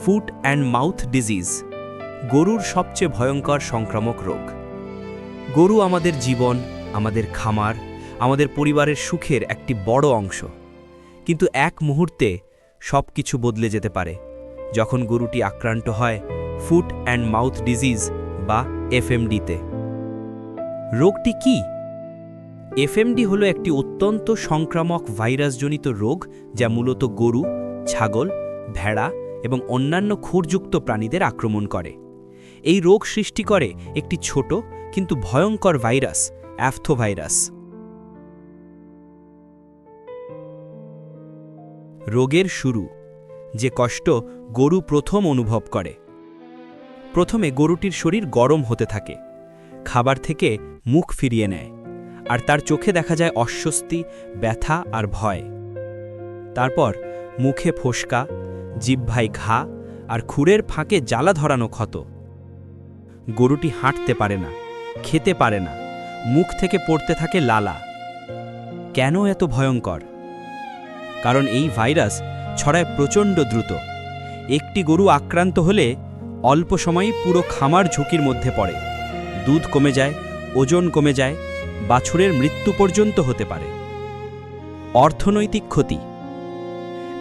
Foot and mouth disease, গরুর সবচেয়ে ভয়ঙ্কর সংক্রামক রোগ। গরু আমাদের জীবন, আমাদের খামার, আমাদের পরিবারের সুখের একটি বড় অংশ। কিন্তু এক মুহূর্তে সব কিছু বদলে যেতে পারে যখন গরুটি আক্রান্ত হয় ফুট অ্যান্ড মাউথ ডিজিজ বা এফএমডিতে। রোগটি কি? এফএমডি হলো একটি অত্যন্ত সংক্রামক ভাইরাসজনিত রোগ যা মূলত গরু, ছাগল, ভেড়া এবং অন্যান্য খুরযুক্ত প্রাণীদের আক্রমণ করে। এই রোগ সৃষ্টি করে একটি ছোট কিন্তু ভয়ঙ্কর ভাইরাস, অ্যাফথোভাইরাস। রোগের শুরু, যে কষ্ট গরু প্রথম অনুভব করে। প্রথমে গরুটির শরীর গরম হতে থাকে, খাবার থেকে মুখ ফিরিয়ে নেয়, আর তার চোখে দেখা যায় অস্বস্তি, ব্যথা আর ভয়। তারপর মুখে ফোসকা, জিহ্বায় ঘা আর খুরের ফাঁকে জ্বালা ধরানো ক্ষত। গরুটি হাঁটতে পারে না, খেতে পারে না, মুখ থেকে পড়তে থাকে লালা। কেন এত ভয়ঙ্কর? কারণ এই ভাইরাস ছড়ায় প্রচণ্ড দ্রুত। একটি গরু আক্রান্ত হলে অল্প সময়েই পুরো খামার ঝুঁকির মধ্যে পড়ে। দুধ কমে যায়, ওজন কমে যায়, বাছুরের মৃত্যু পর্যন্ত হতে পারে। অর্থনৈতিক ক্ষতি,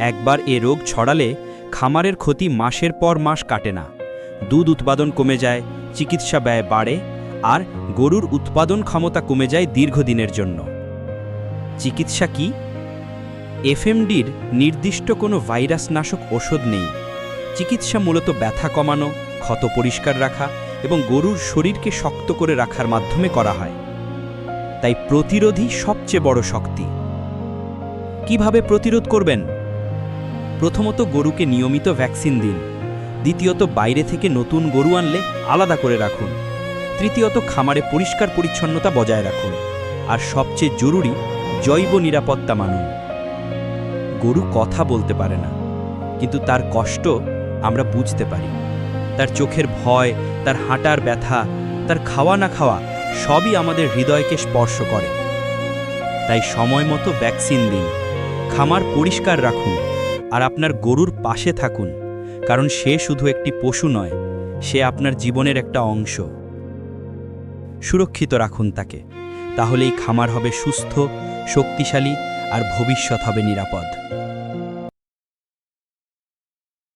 একবার এ রোগ ছড়ালে খামারের ক্ষতি মাসের পর মাস কাটে না। দুধ উৎপাদন কমে যায়, চিকিৎসা ব্যয় বাড়ে, আর গরুর উৎপাদন ক্ষমতা কমে যায় দীর্ঘদিনের জন্য। চিকিৎসা কি? এফএমডির নির্দিষ্ট কোনো ভাইরাসনাশক ওষুধ নেই। চিকিৎসা মূলত ব্যথা কমানো, ক্ষত পরিষ্কার রাখা এবং গরুর শরীরকে শক্ত করে রাখার মাধ্যমে করা হয়। তাই প্রতিরোধই সবচেয়ে বড় শক্তি। কিভাবে প্রতিরোধ করবেন? প্রথমত, গরুকে নিয়মিত ভ্যাকসিন দিন। দ্বিতীয়ত, বাইরে থেকে নতুন গরু আনলে আলাদা করে রাখুন। তৃতীয়ত, খামারে পরিষ্কার পরিচ্ছন্নতা বজায় রাখুন। আর সবচেয়ে জরুরি, জৈব নিরাপত্তা মানুন। গরু কথা বলতে পারে না, কিন্তু তার কষ্ট আমরা বুঝতে পারি। তার চোখের ভয়, তার হাঁটার ব্যথা, তার খাওয়া না খাওয়া সবই আমাদের হৃদয়কে স্পর্শ করে। তাই সময় মতো ভ্যাকসিন দিন, খামার পরিষ্কার রাখুন, আর আপনার গরুর পাশে থাকুন। কারণ সে শুধু একটি পশু নয়, সে আপনার জীবনের একটা অংশ। সুরক্ষিত রাখুন তাকে, তাহলেই খামার হবে সুস্থ, শক্তিশালী আর ভবিষ্যৎ হবে নিরাপদ।